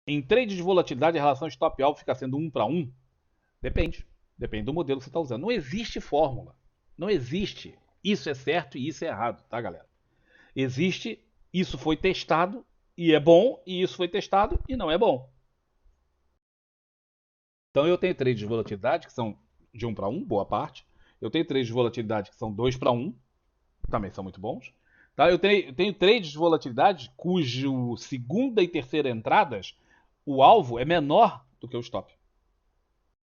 Em trade de volatilidade, a relação stop-alvo fica sendo 1 para 1? Depende. Depende do modelo que você está usando. Não existe fórmula. Não existe. Isso é certo e isso é errado, tá, galera? Existe, isso foi testado e é bom, e isso foi testado e não é bom. Então eu tenho trades de volatilidade que são de 1 para 1, boa parte. Eu tenho trades de volatilidade que são 2 para 1, também são muito bons. Tá? Eu tenho trades de volatilidade cujo segunda e terceira entradas, o alvo é menor do que o stop.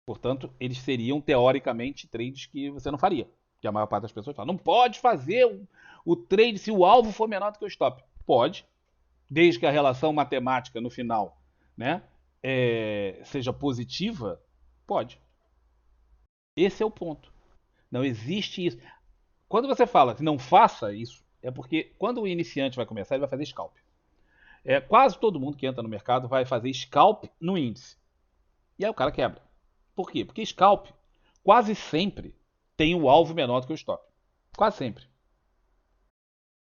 Portanto, eles seriam teoricamente trades que você não faria. Que a maior parte das pessoas fala, não pode fazer o trade se o alvo for menor do que o stop. Pode, desde que a relação matemática no final, né, seja positiva, pode. Esse é o ponto. Não existe isso. Quando você fala que não faça isso, é porque quando o iniciante vai começar, ele vai fazer scalp. Quase todo mundo que entra no mercado vai fazer scalp no índice. E aí o cara quebra. Por quê? Porque scalp quase sempre tem o alvo menor do que o stop. Quase sempre.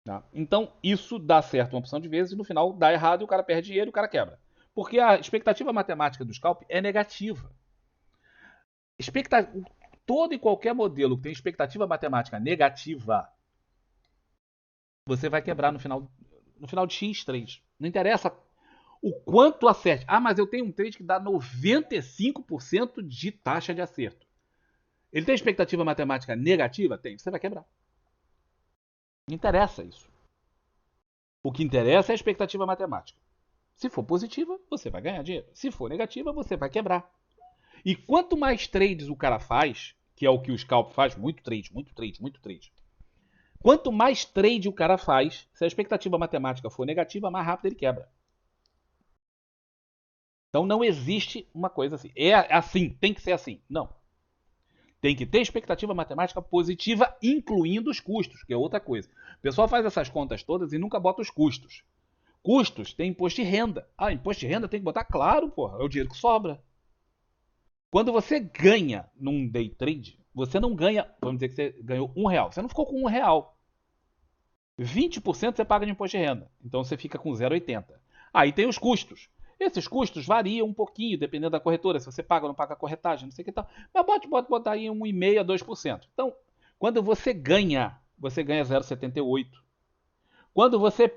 Tá? Então isso dá certo uma opção de vezes e no final dá errado e o cara perde dinheiro e o cara quebra. Porque a expectativa matemática do scalp é negativa. Expecta... Todo e qualquer modelo que tem expectativa matemática negativa, você vai quebrar no final de X trade. Não interessa o quanto acerte. Ah, mas eu tenho um trade que dá 95% de taxa de acerto. Ele tem expectativa matemática negativa? Tem. Você vai quebrar. Não interessa isso. O que interessa é a expectativa matemática. Se for positiva, você vai ganhar dinheiro. Se for negativa, você vai quebrar. E quanto mais trades o cara faz, que é o que o scalp faz, muito trade, muito trade, muito trade. Quanto mais trade o cara faz, se a expectativa matemática for negativa, mais rápido ele quebra. Então não existe uma coisa assim. É assim, tem que ser assim. Não. Tem que ter expectativa matemática positiva, incluindo os custos, que é outra coisa. O pessoal faz essas contas todas e nunca bota os custos. Custos tem imposto de renda. Ah, imposto de renda tem que botar claro, porra. É o dinheiro que sobra. Quando você ganha num day trade, você não ganha, vamos dizer que você ganhou R$ 1. Você não ficou com R$ 1. 20% você paga de imposto de renda. Então você fica com 0,80. Aí tem os custos. Esses custos variam um pouquinho, dependendo da corretora. Se você paga ou não paga a corretagem, não sei o que tal. Mas pode botar aí 1,5% a 2%. Então, quando você ganha 0,78. Quando você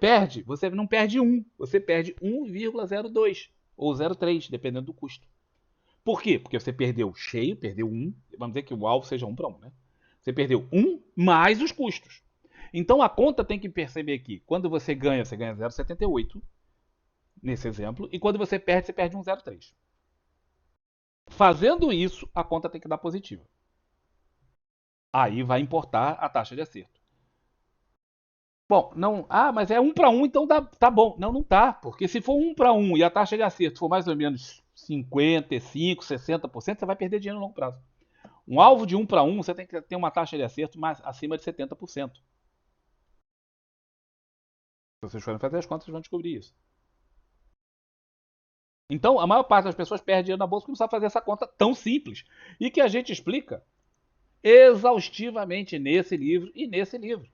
não perde 1. Você perde 1,02 ou 0,3, dependendo do custo. Por quê? Porque você perdeu cheio, perdeu 1. Vamos dizer que o alvo seja 1 para 1, né? Você perdeu 1 mais os custos. Então a conta tem que perceber que quando você ganha 0,78 nesse exemplo, e quando você perde 1,03. Fazendo isso, a conta tem que dar positiva. Aí vai importar a taxa de acerto. Bom, não. Ah, mas é 1 para 1, então tá bom. Não, não tá. Porque se for 1 para 1 e a taxa de acerto for mais ou menos 55, 60%, você vai perder dinheiro no longo prazo. Um alvo de 1 para 1, você tem que ter uma taxa de acerto mais acima de 70%. Se vocês forem fazer as contas, vocês vão descobrir isso. Então, a maior parte das pessoas perde dinheiro na bolsa porque não sabe fazer essa conta tão simples. E que a gente explica exaustivamente nesse livro e nesse livro.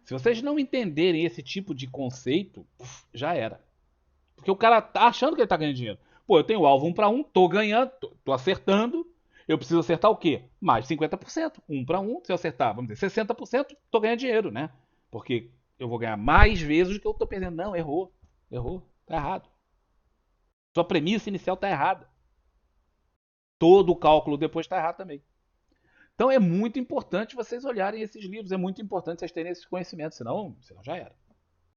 Se vocês não entenderem esse tipo de conceito, já era. Porque o cara tá achando que ele tá ganhando dinheiro. Pô, eu tenho o alvo 1 para 1, tô ganhando, tô acertando. Eu preciso acertar o quê? Mais de 50%. 1 para 1, se eu acertar, vamos dizer, 60%, tô ganhando dinheiro, né? Porque eu vou ganhar mais vezes do que eu tô perdendo. Não, errou. Errou. Tá errado. Sua premissa inicial tá errada. Todo o cálculo depois está errado também. Então é muito importante vocês olharem esses livros, é muito importante vocês terem esses conhecimentos, senão já era.